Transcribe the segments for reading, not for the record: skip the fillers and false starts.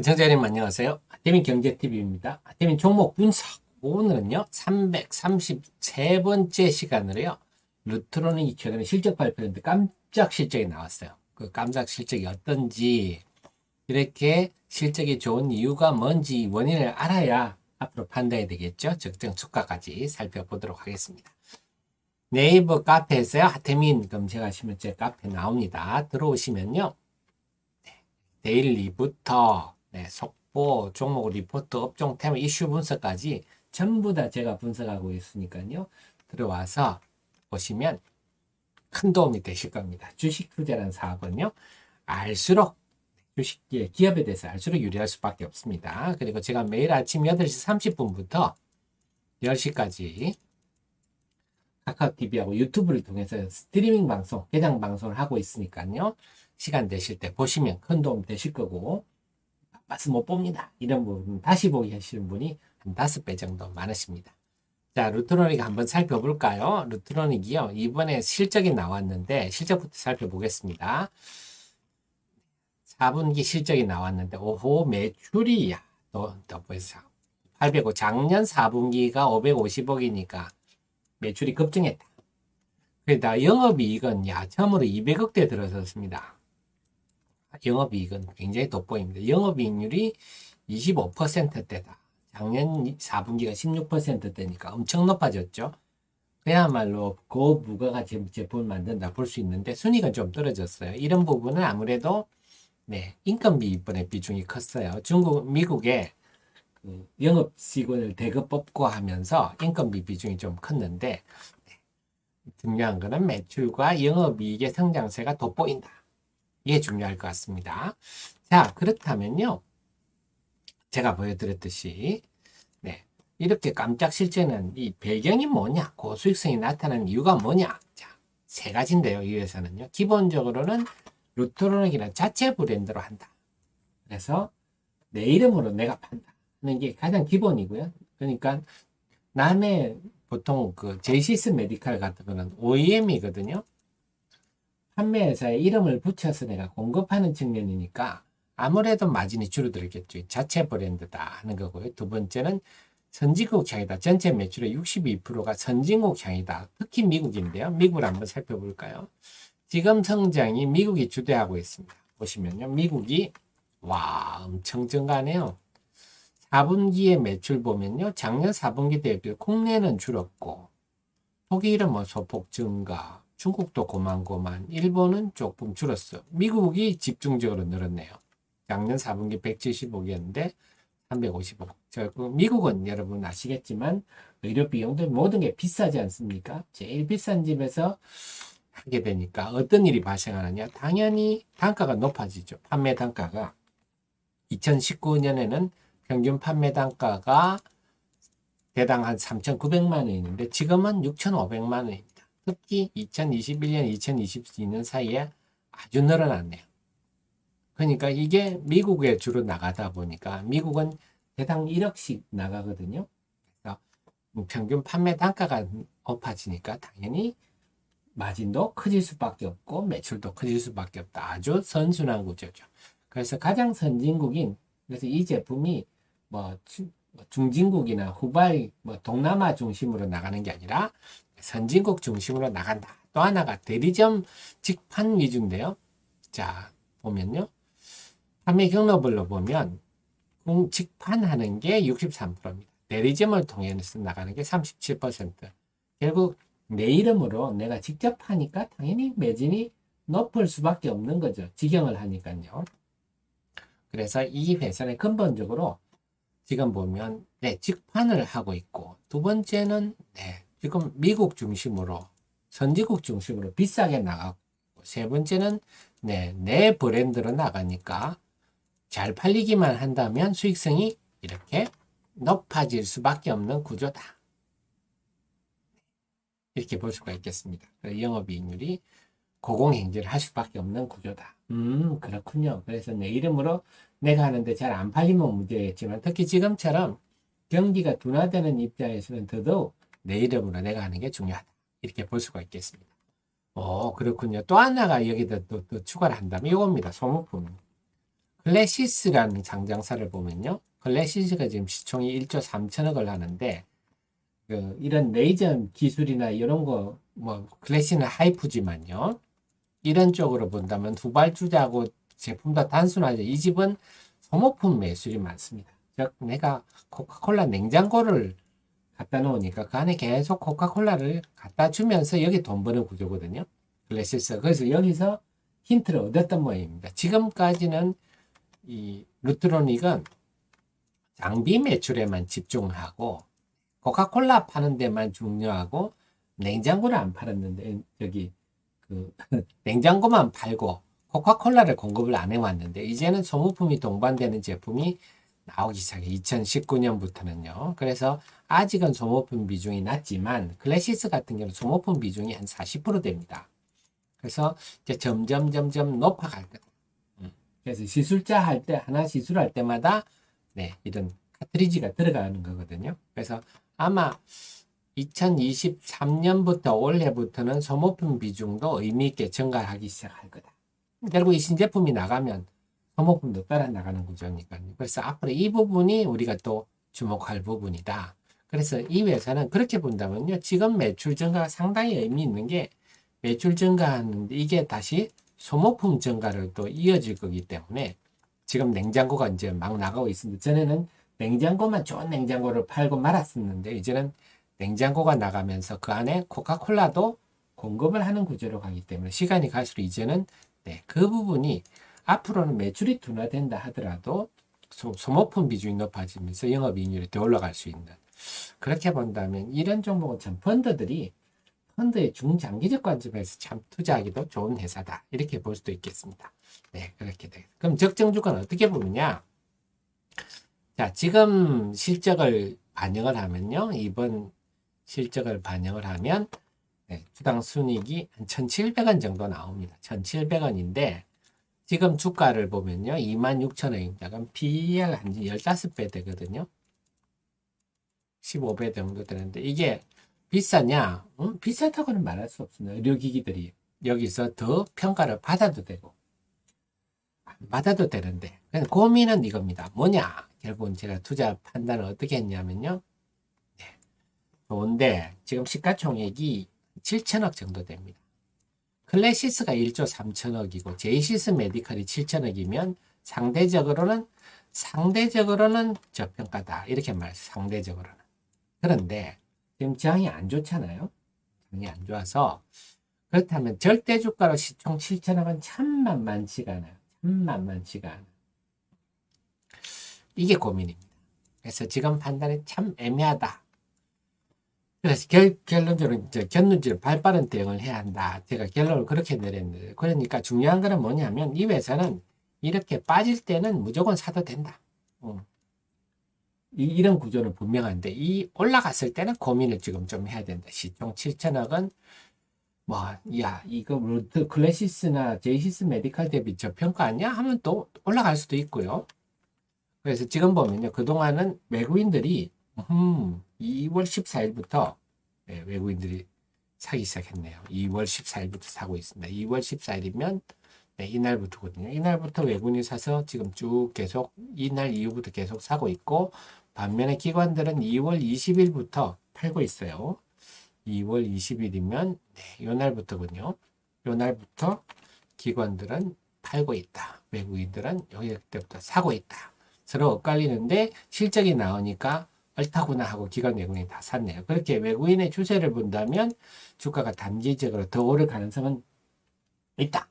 시청자님 안녕하세요. 하태민 경제TV입니다. 하태민 종목 분석. 오늘은요, 333번째 시간으로요, 루트론이 최근에 실적 발표했는데 깜짝 실적이 나왔어요. 그 깜짝 실적이 어떤지, 이렇게 실적이 좋은 이유가 뭔지 원인을 알아야 앞으로 판단해야 되겠죠. 적정 주가까지 살펴보도록 하겠습니다. 네이버 카페에서요, 하태민 검색하시면 제 카페 나옵니다. 들어오시면요, 데일리부터 속보, 종목 리포트, 업종 테마, 이슈 분석까지 전부 다 제가 분석하고 있으니까요. 들어와서 보시면 큰 도움이 되실 겁니다. 주식 투자라는 사업은요. 알수록 주식 기업에 대해서 알수록 유리할 수밖에 없습니다. 그리고 제가 매일 아침 8시 30분부터 10시까지 카카오TV하고 유튜브를 통해서 스트리밍 방송, 개장 방송을 하고 있으니까요. 시간 되실 때 보시면 큰 도움 되실 거고, 바빠서 못 봅니다. 이런 부분 다시 보기 하시는 분이 한 5배 정도 많으십니다. 자, 루트로닉 한번 살펴볼까요? 루트로닉이요. 이번에 실적이 나왔는데, 실적부터 살펴보겠습니다. 4분기 실적이 나왔는데, 오호, 매출이, 또 보세요. 805, 작년 4분기가 550억이니까 매출이 급증했다. 그러다 영업이익은 처음으로 200억대 들어섰습니다. 영업이익은 굉장히 돋보입니다. 영업이익률이 25%대다. 작년 4분기가 16%대니까 엄청 높아졌죠. 그야말로 고부가가 제품을 만든다 볼 수 있는데 순위가 좀 떨어졌어요. 이런 부분은 아무래도 인건비 이번에 비중이 컸어요. 미국에 그 영업직원을 대거 뽑고 하면서 인건비 비중이 좀 컸는데 중요한 거는 매출과 영업이익의 성장세가 돋보인다. 이게 중요할 것 같습니다. 자, 그렇다면요. 제가 보여드렸듯이, 이렇게 깜짝 실제는 이 배경이 뭐냐, 고수익성이 나타나는 이유가 뭐냐. 자, 세 가지인데요. 이 회사는요. 기본적으로는 루트로닉이라는 자체 브랜드로 한다. 그래서 내 이름으로 내가 판다 하는 게 가장 기본이고요. 그러니까 남의 보통 그 제이시스 메디칼 같은 거는 OEM이거든요. 판매회사에 이름을 붙여서 내가 공급하는 측면이니까 아무래도 마진이 줄어들겠죠. 자체 브랜드다 하는 거고요. 두 번째는 선진국 향이다. 전체 매출의 62%가 선진국 향이다. 특히 미국인데요. 미국을 한번 살펴볼까요? 지금 성장이 미국이 주도하고 있습니다. 보시면요. 미국이 엄청 증가하네요. 4분기의 매출 보면요. 작년 4분기 대비 국내는 줄었고 독일은 소폭 증가, 중국도 고만고만, 일본은 조금 줄었어. 미국이 집중적으로 늘었네요. 작년 4분기 175억이었는데 350억. 미국은 여러분 아시겠지만 의료 비용도 모든 게 비싸지 않습니까? 제일 비싼 집에서 하게 되니까 어떤 일이 발생하느냐? 당연히 단가가 높아지죠. 판매 단가가 2019년에는 평균 판매 단가가 대당 한 3,900만 원인데 지금은 6,500만 원입니다. 특히 2021년, 2022년 사이에 아주 늘어났네요. 그러니까 이게 미국에 주로 나가다 보니까 미국은 대당 1억씩 나가거든요. 그래서 평균 판매 단가가 높아지니까 당연히 마진도 커질 수밖에 없고 매출도 커질 수밖에 없다. 아주 선순환 구조죠. 그래서 가장 선진국인, 그래서 이 제품이 중진국이나 후발, 동남아 중심으로 나가는 게 아니라 선진국 중심으로 나간다. 또 하나가 대리점 직판 위주인데요. 자, 보면요. 판매 경로별로 보면 직판하는 게 63%입니다. 대리점을 통해서 나가는 게 37%. 결국 내 이름으로 내가 직접 하니까 당연히 매진이 높을 수밖에 없는 거죠. 직영을 하니까요. 그래서 이 회사는 근본적으로 지금 보면 직판을 하고 있고, 두 번째는 지금 미국 중심으로 선진국 중심으로 비싸게 나가고, 세 번째는 내 브랜드로 나가니까 잘 팔리기만 한다면 수익성이 이렇게 높아질 수밖에 없는 구조다. 이렇게 볼 수가 있겠습니다. 영업이익률이 고공행진을 할 수밖에 없는 구조다. 그렇군요. 그래서 내 이름으로 내가 하는데 잘 안 팔리면 문제겠지만 특히 지금처럼 경기가 둔화되는 입장에서는 더더욱 내 이름으로 내가 하는 게 중요하다. 이렇게 볼 수가 있겠습니다. 그렇군요. 또 하나가 여기다 또 추가를 한다면 이겁니다. 소모품. 클래시스라는 상장사를 보면요. 클래시스가 지금 시총이 1조 3천억을 하는데, 이런 레이저 기술이나 이런 거, 뭐, 클래시는 하이프지만요. 이런 쪽으로 본다면 후발주자하고 제품 다 단순하죠. 이 집은 소모품 매출이 많습니다. 즉, 내가 코카콜라 냉장고를 갖다 놓으니까 그 안에 계속 코카콜라를 갖다 주면서 여기 돈 버는 구조거든요. 클래시스. 그래서 여기서 힌트를 얻었던 모양입니다. 지금까지는 이 루트로닉은 장비 매출에만 집중하고 코카콜라 파는 데만 중요하고 냉장고를 안 팔았는데 여기 그 냉장고만 팔고 코카콜라를 공급을 안 해왔는데 이제는 소모품이 동반되는 제품이 나오기 시작해 2019년부터는요. 그래서 아직은 소모품 비중이 낮지만 클래시스 같은 경우는 소모품 비중이 한 40% 됩니다. 그래서 이제 점점 높아갈 거다. 그래서 시술자 할 때 하나 시술할 때마다 네, 이런 카트리지가 들어가는 거거든요. 그래서 아마 2023년부터 올해부터는 소모품 비중도 의미 있게 증가하기 시작할 거다. 결국 이 신제품이 나가면 소모품도 따라 나가는 구조니까요. 그래서 앞으로 이 부분이 우리가 또 주목할 부분이다. 그래서 이 회사는 그렇게 본다면요. 지금 매출 증가가 상당히 의미 있는 게 매출 증가하는데 이게 다시 소모품 증가를 또 이어질 거기 때문에 지금 냉장고가 이제 막 나가고 있습니다. 전에는 냉장고만 좋은 냉장고를 팔고 말았었는데 이제는 냉장고가 나가면서 그 안에 코카콜라도 공급을 하는 구조로 가기 때문에 시간이 갈수록 이제는 네, 그 부분이 앞으로는 매출이 둔화된다 하더라도 소모품 비중이 높아지면서 영업이익률이 더 올라갈 수 있는 그렇게 본다면 이런 종목은 참 펀드의 중장기적 관점에서 참 투자하기도 좋은 회사다 이렇게 볼 수도 있겠습니다. 네, 그렇게 돼. 그럼 적정 주가는 어떻게 보느냐? 자, 지금 실적을 반영을 하면요, 이번 실적을 반영을 하면 네, 주당 순이익이 한 1,700원 정도 나옵니다. 1,700원인데 지금 주가를 보면요. 26,000원입니다. 그럼 PER 한 15배 되거든요. 15배 정도 되는데 이게 비싸냐? 비싸다고는 말할 수 없습니다. 의료기기들이 여기서 더 평가를 받아도 되고 안 받아도 되는데 고민은 이겁니다. 뭐냐? 결국은 제가 투자 판단을 어떻게 했냐면요. 네, 좋은데 지금 시가총액이 7천억 정도 됩니다. 클래시스가 1조 3천억이고 제이시스 메디컬이 7천억이면 상대적으로는 저평가다. 이렇게 말해요. 상대적으로는. 그런데 지금 장이 안 좋잖아요. 장이 안 좋아서 그렇다면 절대 주가로 시총 7천억은 참 만만치가 않아요. 참 만만치가 않아요. 이게 고민입니다. 그래서 지금 판단이 참 애매하다. 그래서 결론적으로 견눈질 발빠른 대응을 해야 한다. 제가 결론을 그렇게 내렸는데 그러니까 중요한 거는 뭐냐면 이 회사는 이렇게 빠질 때는 무조건 사도 된다. 이런 구조는 분명한데 이 올라갔을 때는 고민을 지금 좀 해야 된다. 시총 7천억은 이거 루트 클래시스나 제이시스 메디칼 대비 저평가 아니야? 하면 또 올라갈 수도 있고요. 그래서 지금 보면요. 그동안은 외국인들이 2월 14일부터 외국인들이 사기 시작했네요. 2월 14일부터 사고 있습니다. 2월 14일이면 이날부터거든요. 이날부터 외국인이 사서 지금 쭉 계속 이날 이후부터 계속 사고 있고 반면에 기관들은 2월 20일부터 팔고 있어요. 2월 20일이면 요날부터군요. 요날부터 기관들은 팔고 있다. 외국인들은 여기 때부터 사고 있다. 서로 엇갈리는데 실적이 나오니까 옳다구나 하고 기관 외국인이 다 샀네요. 그렇게 외국인의 추세를 본다면 주가가 단기적으로 더 오를 가능성은 있다.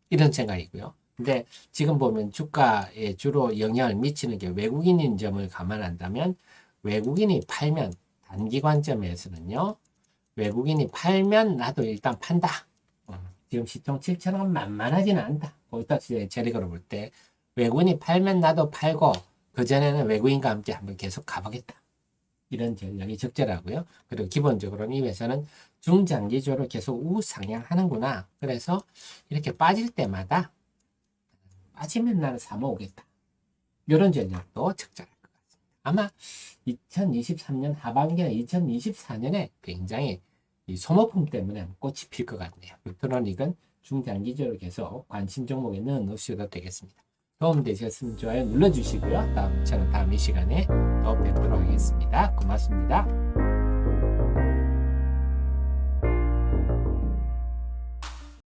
이런 생각이고요. 근데 지금 보면 주가에 주로 영향을 미치는 게 외국인인 점을 감안한다면 외국인이 팔면 단기 관점에서는요. 외국인이 팔면 나도 일단 판다. 지금 시총 7천원 만만하지는 않다. 거기다 재력으로 볼 때 외국인이 팔면 나도 팔고 그전에는 외국인과 함께 한번 계속 가보겠다. 이런 전략이 적절하고요. 그리고 기본적으로는 이 회사는 중장기적으로 계속 우상향하는구나. 그래서 이렇게 빠질 때마다 빠지면 나는 사모으겠다. 이런 전략도 적절할 것 같습니다. 아마 2023년 하반기나 2024년에 굉장히 이 소모품 때문에 꽃이 필 것 같네요. 루트로닉은 중장기적으로 계속 관심 종목에 넣어놓으셔도 되겠습니다. 도움되셨으면 좋아요 눌러주시고요. 저는 다음 이 시간에 또 뵙도록 하겠습니다. 고맙습니다.